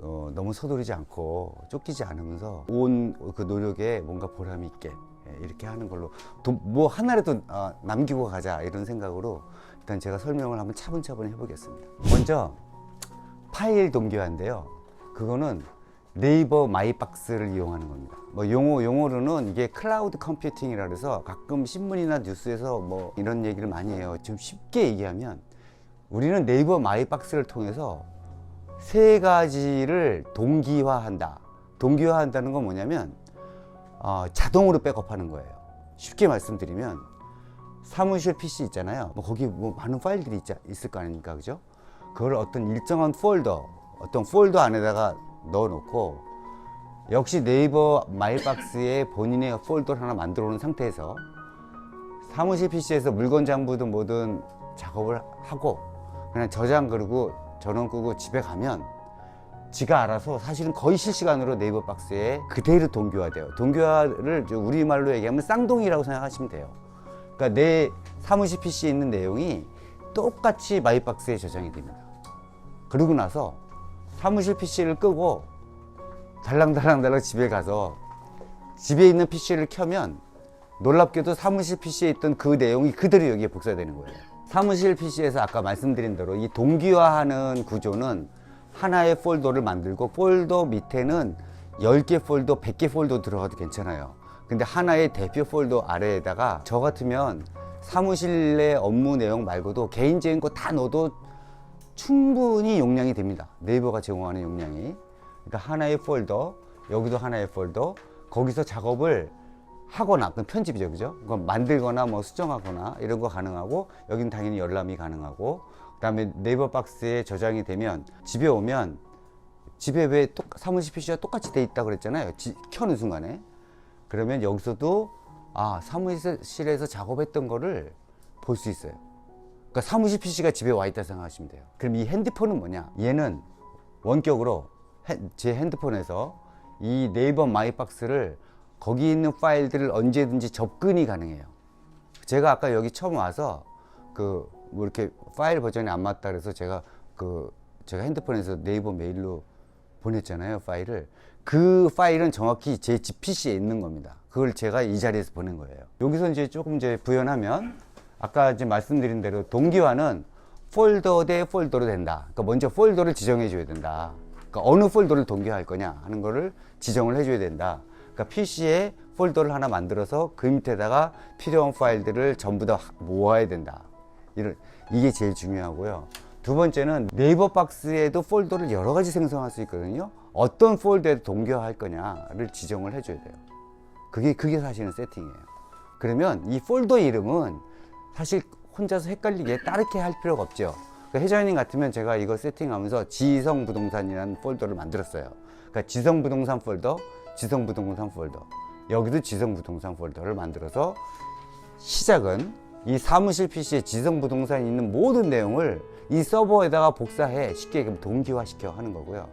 너무 서두르지 않고 쫓기지 않으면서 온 그 노력에 뭔가 보람 있게 이렇게 하는 걸로 뭐 하나라도 남기고 가자 이런 생각으로 일단 제가 설명을 한번 차분차분 해보겠습니다. 먼저 파일 동기화인데요. 그거는 네이버 마이박스를 이용하는 겁니다. 뭐 용어로는 이게 클라우드 컴퓨팅이라 그래서 가끔 신문이나 뉴스에서 뭐 이런 얘기를 많이 해요. 좀 쉽게 얘기하면 우리는 네이버 마이박스를 통해서 세 가지를 동기화한다. 동기화한다는 건 뭐냐면 자동으로 백업하는 거예요. 쉽게 말씀드리면 사무실 PC 있잖아요. 뭐 거기 뭐 많은 파일들이 있을 거 아닙니까, 그죠? 그걸 어떤 일정한 어떤 폴더 안에다가 넣어놓고 역시 네이버 마이박스에 본인의 폴더를 하나 만들어 놓은 상태에서 사무실 PC에서 물건 장부든 뭐든 작업을 하고 그냥 저장 그리고 전원 끄고 집에 가면 지가 알아서 사실은 거의 실시간으로 네이버 박스에 그대로 동기화돼요. 동기화를 우리말로 얘기하면 쌍동이라고 생각하시면 돼요. 그러니까 내 사무실 PC에 있는 내용이 똑같이 마이박스에 저장이 됩니다. 그러고 나서 사무실 PC를 끄고 달랑달랑 집에 가서 집에 있는 PC를 켜면 놀랍게도 사무실 PC에 있던 그 내용이 그대로 여기에 복사되는 거예요. 사무실 PC에서 아까 말씀드린 대로 이 동기화하는 구조는 하나의 폴더를 만들고 폴더 밑에는 10개 폴더, 100개 폴더 들어가도 괜찮아요. 근데 하나의 대표 폴더 아래에다가 저 같으면 사무실 내 업무 내용 말고도 개인적인 거 다 넣어도 충분히 용량이 됩니다. 네이버가 제공하는 용량이. 그러니까 하나의 폴더, 여기도 하나의 폴더, 거기서 작업을 하거나, 그건 편집이죠, 그죠? 그건 만들거나 뭐 수정하거나 이런 거 가능하고, 여기는 당연히 열람이 가능하고, 그 다음에 네이버 박스에 저장이 되면 집에 오면 집에 왜 사무실 PC가 똑같이 돼 있다고 그랬잖아요. 켜는 순간에. 그러면 여기서도 사무실에서 작업했던 거를 볼 수 있어요. 그러니까 사무실 PC가 집에 와 있다 생각하시면 돼요. 그럼 이 핸드폰은 뭐냐? 얘는 원격으로 제 핸드폰에서 이 네이버 마이박스를 거기 있는 파일들을 언제든지 접근이 가능해요. 제가 아까 여기 처음 와서 뭐 이렇게 파일 버전이 안 맞다 그래서 제가 핸드폰에서 네이버 메일로 보냈잖아요, 파일을. 그 파일은 정확히 제 집 PC에 있는 겁니다. 그걸 제가 이 자리에서 보낸 거예요. 여기서 이제 조금 부연하면 아까 이제 말씀드린 대로 동기화는 폴더 대 폴더로 된다. 그러니까 먼저 폴더를 지정해 줘야 된다. 그러니까 어느 폴더를 동기화할 거냐 하는 거를 지정을 해 줘야 된다. 그러니까 PC에 폴더를 하나 만들어서 그 밑에다가 필요한 파일들을 전부 다 모아야 된다. 이게 제일 중요하고요. 두 번째는 네이버 박스에도 폴더를 여러 가지 생성할 수 있거든요. 어떤 폴더에 동기화할 거냐를 지정을 해 줘야 돼요. 그게 사실은 세팅이에요. 그러면 이 폴더 이름은 사실 혼자서 헷갈리게 따르게 할 필요가 없죠. 그러니까 회장님 같으면 제가 이거 세팅하면서 지성부동산이라는 폴더를 만들었어요. 그러니까 지성부동산 폴더, 지성부동산 폴더. 여기도 지성부동산 폴더를 만들어서 시작은 이 사무실 PC에 지성부동산이 있는 모든 내용을 이 서버에다가 복사해 쉽게 동기화시켜 하는 거고요.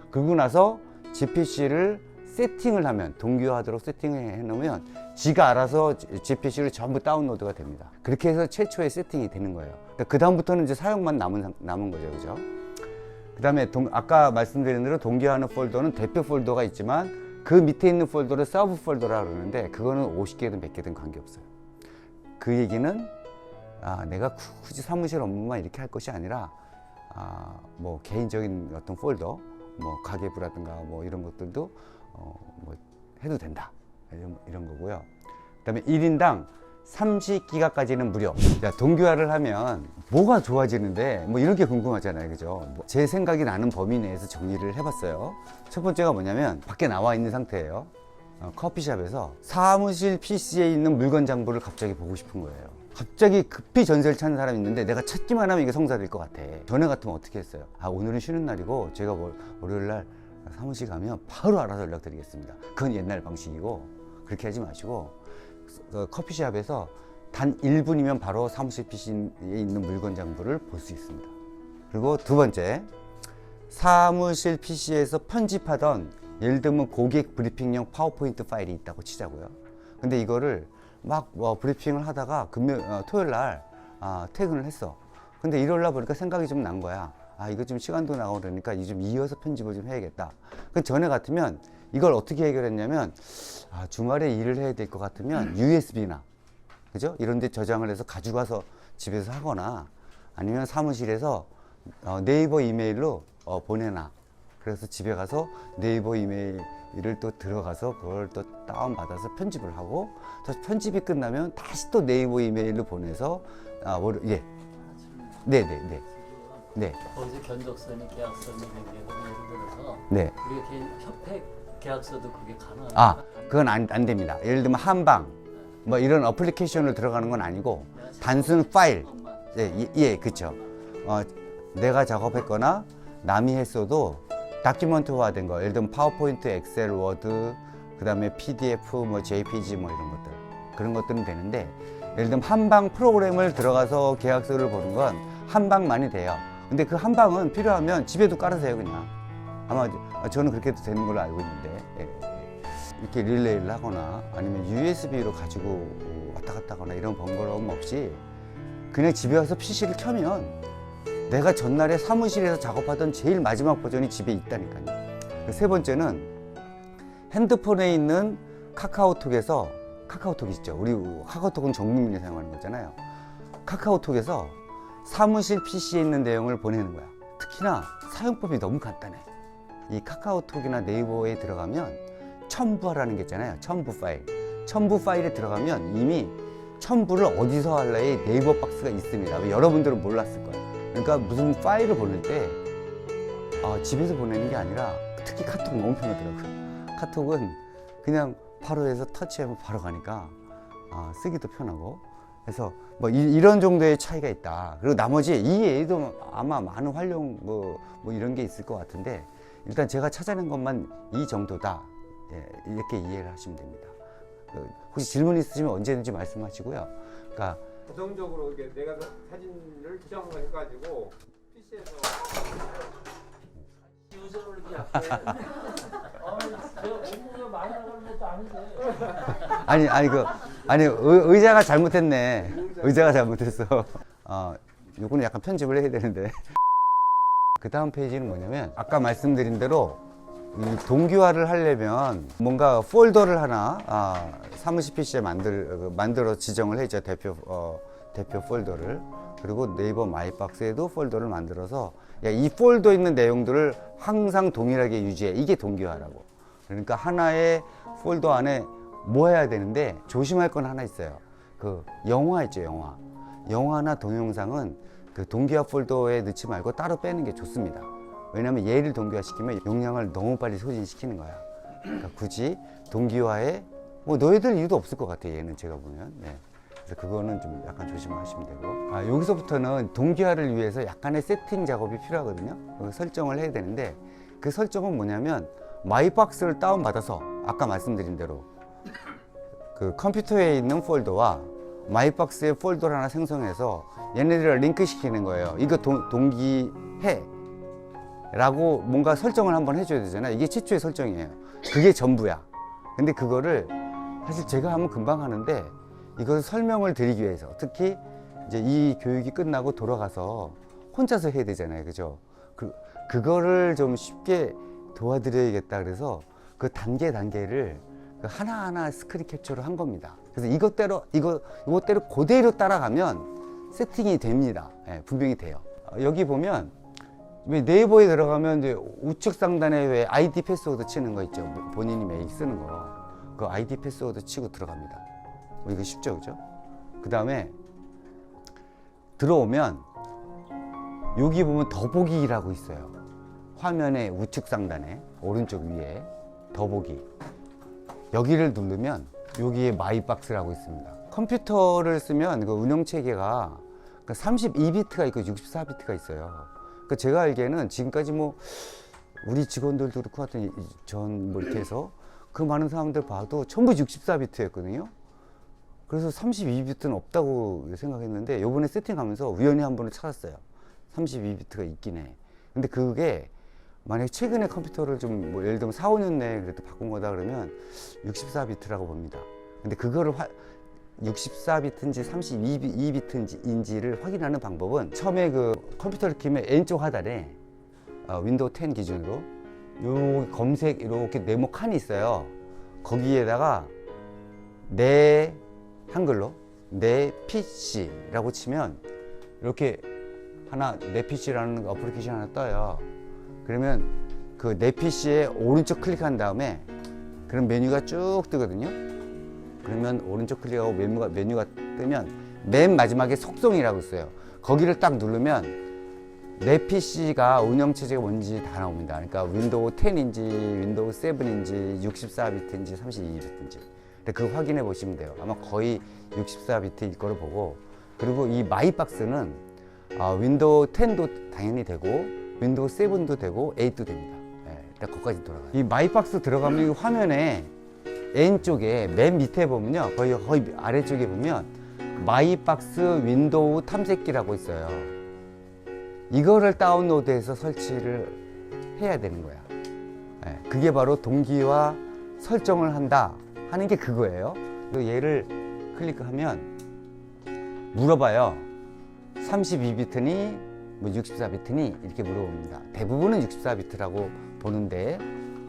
그러고 나서 GPC를 세팅을 하면 동기화하도록 세팅을 해 놓으면 지가 알아서 GPC를 전부 다운로드가 됩니다. 그렇게 해서 최초의 세팅이 되는 거예요. 그러니까 그 다음부터는 이제 사용만 남은 거죠, 그죠? 그 다음에 아까 말씀드린 대로 동기화하는 폴더는 대표 폴더가 있지만 그 밑에 있는 폴더를 서브 폴더라 그러는데 그거는 50개든 100개든 관계없어요. 그 얘기는 내가 굳이 사무실 업무만 이렇게 할 것이 아니라 뭐 개인적인 어떤 폴더, 뭐 가계부라든가 뭐 이런 것들도 뭐 해도 된다. 이런 거고요. 그 다음에 1인당 30기가까지는 무료. 동기화를 하면 뭐가 좋아지는데 뭐 이런 게 궁금하잖아요, 그죠? 제 생각이 나는 범위 내에서 정리를 해봤어요. 첫 번째가 뭐냐면 밖에 나와 있는 상태예요. 커피숍에서 사무실 PC에 있는 물건 장부를 갑자기 보고 싶은 거예요. 갑자기 급히 전세를 찾는 사람이 있는데 내가 찾기만 하면 이게 성사될 것 같아. 전에 같으면 어떻게 했어요? 오늘은 쉬는 날이고 제가 월요일 날 사무실 가면 바로 알아서 연락드리겠습니다. 그건 옛날 방식이고 그렇게 하지 마시고 커피숍에서 단 1분이면 바로 사무실 PC에 있는 물건 장부를 볼 수 있습니다. 그리고 두 번째, 사무실 PC에서 편집하던 예를 들면 고객 브리핑용 파워포인트 파일이 있다고 치자고요. 근데 이거를 막 브리핑을 하다가 토요일 날 퇴근을 했어. 근데 일요일 날 보니까 생각이 좀 난 거야. 아 이거 좀 시간도 나가고 그러니까 이 좀 이어서 편집을 좀 해야겠다. 그 전에 같으면 이걸 어떻게 해결했냐면 아, 주말에 일을 해야 될 것 같으면 USB나 그죠? 이런 데 저장을 해서 가져가서 집에서 하거나 아니면 사무실에서 네이버 이메일로 보내놔. 그래서 집에 가서 네이버 이메일을 또 들어가서 그걸 또 다운받아서 편집을 하고 또 편집이 끝나면 다시 또 네이버 이메일로 보내서 예. 네네네. 네. 거기서 견적서니 계약서니 맹계고 예를 들어서 네. 우리가 협회 계약서도 그게 가능한가요? 아, 그건 안 됩니다. 예를 들면 한방 뭐 이런 어플리케이션을 들어가는 건 아니고 단순 파일. 예, 그렇죠. 내가 작업했거나 남이 했어도 다큐멘트화된 거, 예를 들면 파워포인트, 엑셀, 워드, 그다음에 PDF, 뭐 JPG 뭐 이런 것들 그런 것들은 되는데 예를 들면 한방 프로그램을 들어가서 계약서를 보는 건 한방만이 돼요. 근데 그 한방은 필요하면 집에도 깔으세요 그냥. 아마 저는 그렇게 해도 되는 걸로 알고 있는데 이렇게 릴레이를 하거나 아니면 USB로 가지고 왔다 갔다 하거나 이런 번거로움 없이 그냥 집에 와서 PC를 켜면 내가 전날에 사무실에서 작업하던 제일 마지막 버전이 집에 있다니까요. 세 번째는 핸드폰에 있는 카카오톡에서 카카오톡 있죠. 우리 카카오톡은 전 국민이 사용하는 거잖아요. 카카오톡에서 사무실 PC에 있는 내용을 보내는 거야. 특히나 사용법이 너무 간단해. 이 카카오톡이나 네이버에 들어가면 첨부하라는 게 있잖아요. 첨부 파일. 첨부 파일에 들어가면 이미 첨부를 어디서 할래의 네이버 박스가 있습니다. 여러분들은 몰랐을 거예요. 그러니까 무슨 파일을 보낼 때 집에서 보내는 게 아니라 특히 카톡 너무 편하더라고요. 카톡은 그냥 바로 해서 터치하면 바로 가니까 쓰기도 편하고 그래서 뭐 이런 정도의 차이가 있다. 그리고 나머지 이 외에도 아마 많은 활용 뭐 이런 게 있을 것 같은데 일단 제가 찾아낸 것만 이 정도다. 예, 이렇게 이해를 하시면 됩니다. 혹시 질문 있으시면 언제든지 말씀하시고요. 그러니까 고정적으로 이게 내가 사진을 수정해가지고 PC에서 유저를 이렇게 약해. 제가 업무가 많이 나가는 것도 아닌데. 아니 의자가 잘못했네. 의자가 잘못했어. 요거는 약간 편집을 해야 되는데. 그 다음 페이지는 뭐냐면 아까 말씀드린 대로 이 동기화를 하려면 뭔가 폴더를 하나 사무실 PC에 만들어 지정을 해죠. 대표 폴더를. 그리고 네이버 마이박스에도 폴더를 만들어서 이 폴더에 있는 내용들을 항상 동일하게 유지해. 이게 동기화라고. 그러니까 하나의 폴더 안에 뭐 해야 되는데 조심할 건 하나 있어요. 그 영화 있죠, 영화. 영화나 동영상은 그 동기화 폴더에 넣지 말고 따로 빼는 게 좋습니다. 왜냐하면 얘를 동기화시키면 용량을 너무 빨리 소진시키는 거야. 그러니까 굳이 동기화에 뭐 넣어야 될 이유도 없을 것 같아요. 얘는 제가 보면. 네. 그래서 그거는 좀 약간 조심하시면 되고. 여기서부터는 동기화를 위해서 약간의 세팅 작업이 필요하거든요. 설정을 해야 되는데 그 설정은 뭐냐면 마이박스를 다운받아서 아까 말씀드린 대로 그 컴퓨터에 있는 폴더와 마이박스의 폴더를 하나 생성해서 얘네들을 링크 시키는 거예요. 이거 동기해 라고 뭔가 설정을 한번 해줘야 되잖아요. 이게 최초의 설정이에요. 그게 전부야. 근데 그거를 사실 제가 하면 금방 하는데 이것을 설명을 드리기 위해서 특히 이제 이 교육이 끝나고 돌아가서 혼자서 해야 되잖아요. 그죠? 그거를 좀 쉽게 도와드려야겠다. 그래서 그 단계를 하나하나 스크린 캡처를 한 겁니다. 그래서 이것대로 그대로 따라가면 세팅이 됩니다. 예, 분명히 돼요. 여기 보면 네이버에 들어가면 이제 우측 상단에 왜 아이디 패스워드 치는 거 있죠. 본인이 매일 쓰는 거. 그 아이디 패스워드 치고 들어갑니다. 이거 쉽죠, 그죠? 그 다음에 들어오면 여기 보면 더보기라고 있어요. 화면의 우측 상단에 오른쪽 위에 더보기. 여기를 누르면 여기에 마이박스라고 있습니다. 컴퓨터를 쓰면 그 운영체계가 32비트가 있고 64비트가 있어요. 그러니까 제가 알기에는 지금까지 뭐 우리 직원들도 그렇고 하여튼 전 뭐 이렇게 해서 그 많은 사람들 봐도 전부 64비트였거든요. 그래서 32비트는 없다고 생각했는데 요번에 세팅하면서 우연히 한 번을 찾았어요. 32비트가 있긴 해. 근데 그게 만약에 최근에 컴퓨터를 좀 뭐 예를 들면 4, 5년 내에 그래도 바꾼 거다 그러면 64비트라고 봅니다. 근데 그거를 64비트인지 32비트인지를 확인하는 방법은 처음에 그 컴퓨터를 키면 왼쪽 하단에 윈도우 10 기준으로 요 검색 이렇게 네모 칸이 있어요. 거기에다가 내 한글로 내 PC라고 치면 이렇게 하나 내 PC라는 어플리케이션 하나 떠요. 그러면 그 내 PC에 오른쪽 클릭한 다음에 그런 메뉴가 쭉 뜨거든요. 그러면 오른쪽 클릭하고 메뉴가 뜨면 맨 마지막에 속성이라고 있어요. 거기를 딱 누르면 내 PC가 운영체제가 뭔지 다 나옵니다. 그러니까 윈도우 10인지 윈도우 7인지 64비트인지 32비트인지 그 확인해 보시면 돼요. 아마 거의 64비트일 거로 보고, 그리고 이 마이박스는 윈도우 10도 당연히 되고 윈도우 7도 되고 8도 됩니다. 일단 거기까지 돌아가요. 이 마이박스 들어가면 이 화면에 N쪽에 맨 밑에 보면요, 거의 아래쪽에 보면 마이박스 윈도우 탐색기라고 있어요. 이거를 다운로드해서 설치를 해야 되는 거야. 그게 바로 동기화 설정을 한다 하는 게 그거예요. 얘를 클릭하면 물어봐요. 32비트니 뭐 64비트니 이렇게 물어봅니다. 대부분은 64비트라고 보는데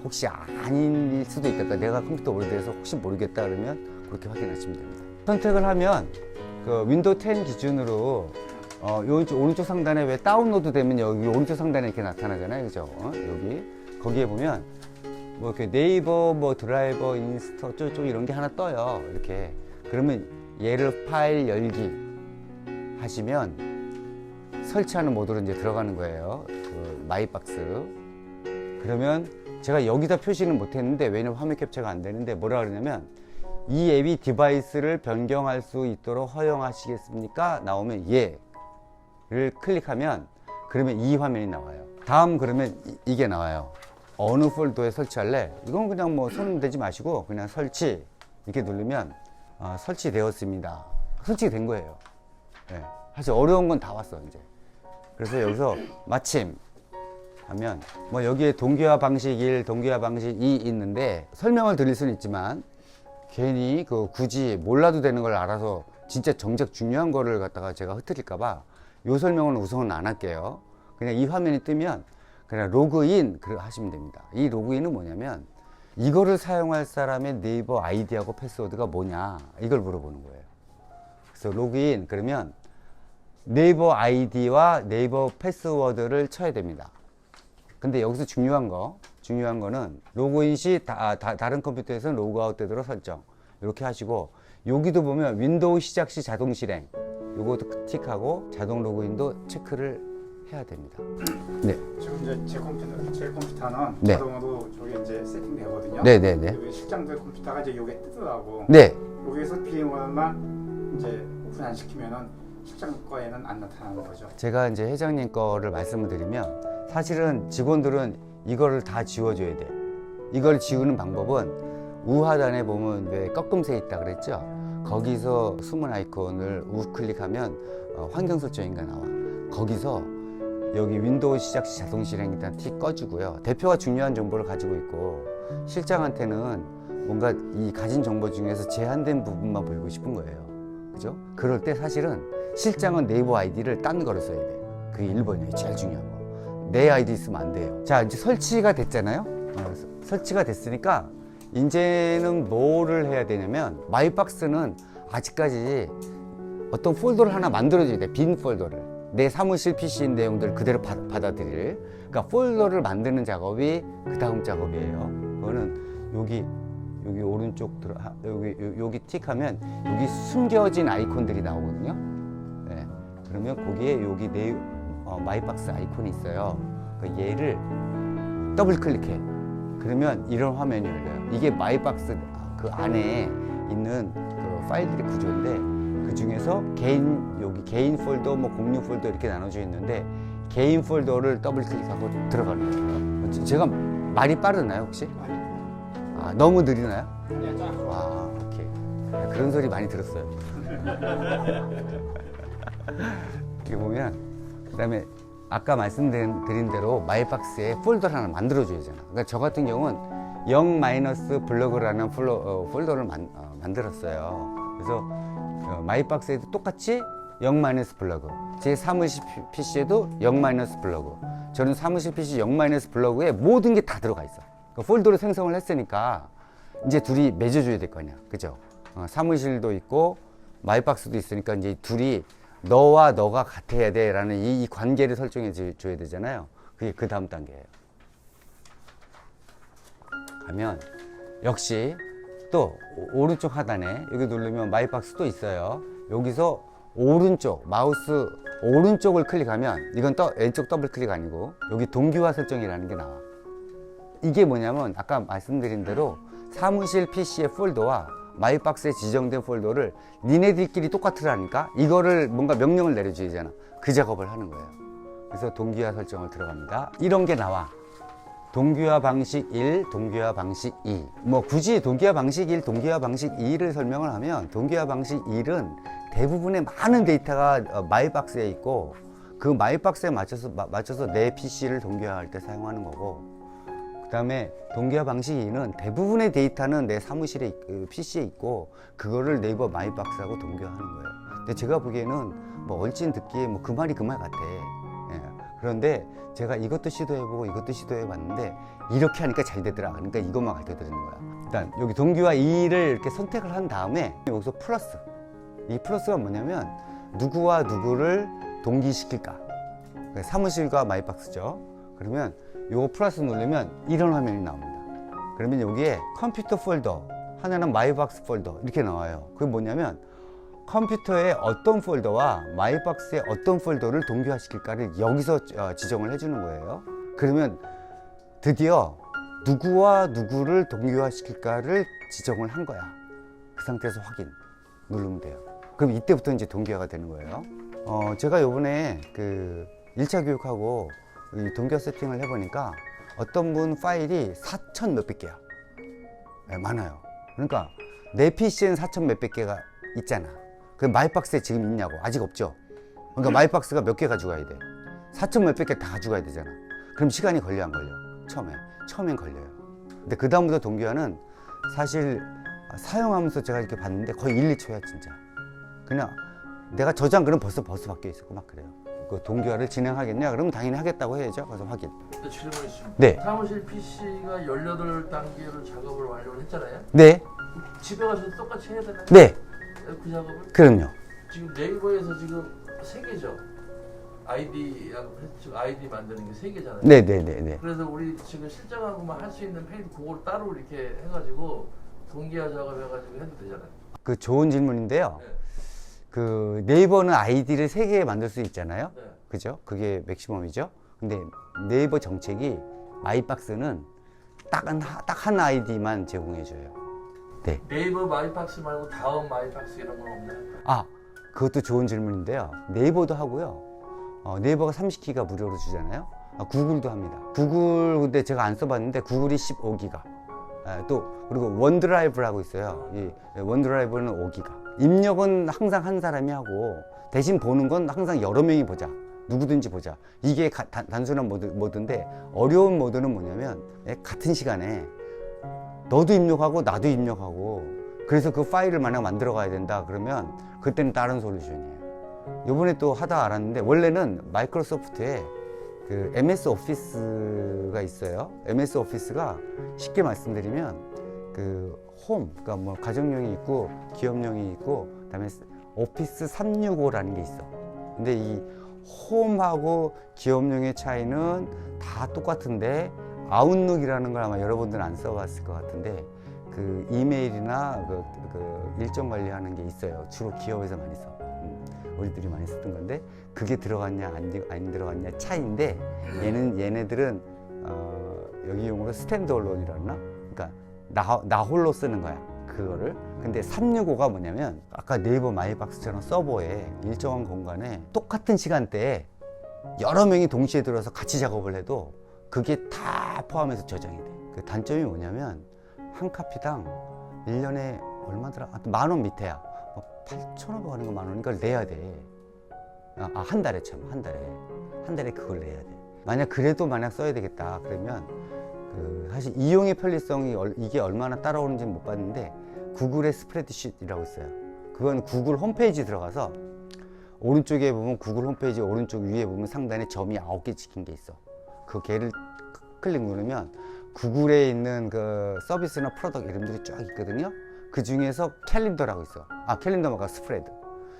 혹시 아닐 수도 있다. 내가 컴퓨터 오래돼서 혹시 모르겠다 그러면 그렇게 확인하시면 됩니다. 선택을 하면 그 윈도우 10 기준으로 오른쪽 상단에 왜 다운로드 되면 여기 오른쪽 상단에 이렇게 나타나잖아요. 그죠? 여기 거기에 보면 뭐 이렇게 네이버 뭐 드라이버 인스톨 쭉 이런 게 하나 떠요. 이렇게. 그러면 얘를 파일 열기 하시면 설치하는 모드로 이제 들어가는 거예요. 그 마이박스. 그러면 제가 여기다 표시는 못 했는데, 왜냐면 화면 캡처가 안 되는데 뭐라 그러냐면 이 앱이 디바이스를 변경할 수 있도록 허용하시겠습니까? 나오면 예를 클릭하면 그러면 이 화면이 나와요. 다음 그러면 이게 나와요. 어느 폴더에 설치할래? 이건 그냥 뭐 손 대지 마시고 그냥 설치 이렇게 누르면 설치되었습니다. 설치된 거예요. 사실 어려운 건 다 왔어 이제. 그래서 여기서 마침 하면 뭐 여기에 동기화 방식 1, 동기화 방식 2 있는데 설명을 드릴 수는 있지만 괜히 그 굳이 몰라도 되는 걸 알아서 진짜 정작 중요한 거를 갖다가 제가 흐트릴까봐 요 설명은 우선은 안 할게요. 그냥 이 화면이 뜨면 그냥 로그인 하시면 됩니다. 이 로그인은 뭐냐면 이거를 사용할 사람의 네이버 아이디하고 패스워드가 뭐냐 이걸 물어보는 거예요. 그래서 로그인 그러면 네이버 아이디와 네이버 패스워드를 쳐야 됩니다. 근데 여기서 중요한 거는 로그인 시 다른 컴퓨터에서는 로그아웃 되도록 설정 이렇게 하시고, 여기도 보면 윈도우 시작 시 자동 실행 요것도 틱하고 자동 로그인도 체크를 해야 됩니다. 네. 지금 이제 제 컴퓨터는 네. 자동으로 저게 이제 세팅되거든요. 네네네. 근데 실장들 컴퓨터가 이제 요게 뜨더라고. 네. 여기에서 비밀번호만 이제 오픈 안 시키면은 실장 거에는 안 나타나는 거죠. 제가 이제 회장님 거를 말씀을 드리면 사실은 직원들은 이거를 다 지워줘야 돼. 이걸 지우는 방법은 우하단에 보면 왜 꺾음새 있다 그랬죠? 거기서 숨은 아이콘을 우클릭하면 환경 설정인가 나와. 거기서 여기 윈도우 시작 시 자동 실행 일단 틱 꺼주고요. 대표가 중요한 정보를 가지고 있고 실장한테는 뭔가 이 가진 정보 중에서 제한된 부분만 보이고 싶은 거예요. 그죠? 그럴 때 사실은 실장은 네이버 아이디를 딴 거를 써야 돼. 그게 1번이에요. 제일 중요한 거. 내 아이디 있으면 안 돼요. 자, 이제 설치가 됐잖아요. 설치가 됐으니까 이제는 뭐를 해야 되냐면 마이박스는 아직까지 어떤 폴더를 하나 만들어줘야 돼. 빈 폴더를. 내 사무실 PC인 내용들을 그대로 받아들일. 그러니까 폴더를 만드는 작업이 그 다음 작업이에요. 그거는 여기 오른쪽 여기 틱하면 여기 숨겨진 아이콘들이 나오거든요. 네. 그러면 거기에 여기 마이박스 아이콘이 있어요. 그러니까 얘를 더블 클릭해. 그러면 이런 화면이 열려요. 이게 마이박스 그 안에 있는 그 파일들의 구조인데 그 중에서 여기 개인 폴더, 뭐 공유 폴더 이렇게 나눠져 있는데 개인 폴더를 더블 클릭하고 들어가는 거예요. 제가 말이 빠르나요 혹시? 너무 느리나요? 오케이. 그런 소리 많이 들었어요. 이렇게 보면 그다음에 아까 말씀드린 대로 마이박스에 폴더를 하나 만들어줘야 되잖아. 그러니까 저 같은 경우는 0- 블로그라는 폴더를 만들었어요. 그래서 마이박스에도 똑같이 0 플러그, 제 사무실 PC에도 0 플러그. 저는 사무실 PC 0 플러그에 모든 게 다 들어가 있어. 폴더로 생성을 했으니까 이제 둘이 맺어줘야 될 거 아니야, 그죠? 사무실도 있고 마이박스도 있으니까 이제 둘이 너와 너가 같아야 돼라는 이 관계를 설정해 줘야 되잖아요. 그게 그 다음 단계예요. 가면 역시 또 오른쪽 하단에 여기 누르면 마이박스 또 있어요. 여기서 오른쪽 마우스 오른쪽을 클릭하면 이건 왼쪽 더블 클릭 아니고 여기 동기화 설정이라는 게 나와. 이게 뭐냐면 아까 말씀드린 대로 사무실 PC의 폴더와 마이박스에 지정된 폴더를 니네들끼리 똑같으라니까 이거를 뭔가 명령을 내려줘야잖아. 그 작업을 하는 거예요. 그래서 동기화 설정을 들어갑니다. 이런 게 나와. 동기화 방식 1, 동기화 방식 2. 뭐 굳이 동기화 방식 1, 동기화 방식 2를 설명을 하면 동기화 방식 1은 대부분의 많은 데이터가 마이박스에 있고 그 마이박스에 맞춰서 내 PC를 동기화할 때 사용하는 거고, 그 다음에 동기화 방식 2는 대부분의 데이터는 내 사무실에 PC에 있고 그거를 네이버 마이박스하고 동기화하는 거예요. 근데 제가 보기에는 뭐 얼씬 듣기에 뭐 그 말이 그 말 같아. 예. 그런데 제가 이것도 시도해보고 이것도 시도해봤는데 이렇게 하니까 잘 되더라. 그러니까 이것만 가르쳐드리는 거야. 일단 여기 동기화 2를 이렇게 선택을 한 다음에 여기서 플러스. 이 플러스가 뭐냐면 누구와 누구를 동기시킬까. 사무실과 마이박스죠. 그러면 요거 플러스 누르면 이런 화면이 나옵니다. 그러면 여기에 컴퓨터 폴더, 하나는 마이박스 폴더 이렇게 나와요. 그게 뭐냐면 컴퓨터의 어떤 폴더와 마이박스의 어떤 폴더를 동기화시킬까를 여기서 지정을 해주는 거예요. 그러면 드디어 누구와 누구를 동기화시킬까를 지정을 한 거야. 그 상태에서 확인 누르면 돼요. 그럼 이때부터 이제 동기화가 되는 거예요. 제가 요번에 그 1차 교육하고 이 동기화 세팅을 해보니까 어떤 분 파일이 4,000 몇백 개야. 네, 많아요. 그러니까 내 PC에는 4,000 몇백 개가 있잖아. 그 마이박스에 지금 있냐고. 아직 없죠. 그러니까 마이박스가 몇 개 가져가야 돼. 4,000 몇백 개 다 가져가야 되잖아. 그럼 시간이 걸려 안 걸려? 처음엔 걸려요. 근데 그 다음부터 동기화는 사실 사용하면서 제가 이렇게 봤는데 거의 1, 2초야 진짜. 그냥 내가 저장 그럼 벌써 바뀌어 있었고 막 그래요. 그 동기화를 진행하겠냐? 그러면 당연히 하겠다고 해야죠. 그래서 확인. 질문 있습니다. 네. 사무실 PC가 18단계로 작업을 완료를 했잖아요. 네. 집에 가서 똑같이 해야 되나요? 네. 그 작업을? 그럼요. 지금 네이버에서 지금 3개죠. 아이디 만드는 게 3개잖아요. 네네네네. 그래서 우리 지금 실장하고만 할 수 있는 페이지 그걸 따로 이렇게 해가지고 동기화 작업 해가지고 해도 되잖아요. 그 좋은 질문인데요. 네. 그 네이버는 아이디를 3개 만들 수 있잖아요. 네. 그죠? 그게 맥시멈이죠. 근데 네이버 정책이 마이박스는 딱 한 아이디만 제공해줘요. 네. 네이버 마이박스 말고 다음 마이박스 이런 건 없나요? 아, 그것도 좋은 질문인데요. 네이버도 하고요. 네이버가 30기가 무료로 주잖아요. 구글도 합니다. 구글 근데 제가 안 써봤는데 구글이 15기가. 또 그리고 원드라이브라고 있어요. 이 원드라이브는 5기가. 입력은 항상 한 사람이 하고 대신 보는 건 항상 여러 명이 보자. 누구든지 보자. 이게 단순한 모드인데 어려운 모드는 뭐냐면 같은 시간에 너도 입력하고 나도 입력하고 그래서 그 파일을 만약 만들어 가야 된다 그러면 그때는 다른 솔루션이에요. 요번에 또 하다 알았는데 원래는 마이크로소프트에 그 MS 오피스가 있어요. MS 오피스가 쉽게 말씀드리면 그 홈, 그러니까 뭐 가정용이 있고 기업용이 있고 그다음에 오피스 365라는 게 있어. 근데 이 홈하고 기업용의 차이는 다 똑같은데 아웃룩이라는 걸 아마 여러분들은 안 써봤을 것 같은데 그 이메일이나 그 일정 관리하는 게 있어요. 주로 기업에서 많이 써. 우리들이 많이 쓰던 건데 그게 들어갔냐 안 들어갔냐 차이인데 얘네들은 여기 용어로 스탠드얼론이라나 그러니까 나 홀로 쓰는 거야 그거를. 근데 365가 뭐냐면 아까 네이버 마이박스처럼 서버에 일정한 공간에 똑같은 시간대에 여러 명이 동시에 들어서 같이 작업을 해도 그게 다 포함해서 저장이 돼. 그 단점이 뭐냐면 한 카피당 1년에 얼마더라? 10,000원 밑에야. 8,000원 하는 거 10,000원 이걸 내야 돼. 한 달에 한 달에 그걸 내야 돼. 만약 그래도 써야 되겠다 그러면 그 사실 이용의 편리성이 이게 얼마나 따라오는지 못 봤는데 구글의 스프레드शी트이라고 있어요. 그건 구글 홈페이지 들어가서 오른쪽에 보면 구글 홈페이지 오른쪽 위에 보면 상단에 점이 9개 찍힌 게 있어. 그 개를 클릭 누르면 구글에 있는 그 서비스나 프로덕트 이름들이 쫙 있거든요. 그 중에서 캘린더라고 있어. 캘린더 말고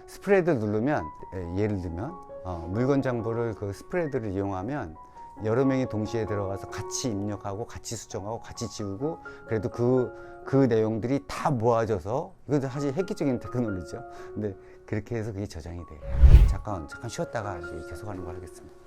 스프레드 누르면, 예를 들면 물건 정보를 그 스프레드를 이용하면 여러 명이 동시에 들어가서 같이 입력하고 같이 수정하고 같이 지우고, 그래도 그 내용들이 다 모아져서, 이것도 사실 획기적인 테크놀로지죠. 근데 그렇게 해서 그게 저장이 돼요. 잠깐 쉬었다가 계속 하는 걸 하겠습니다.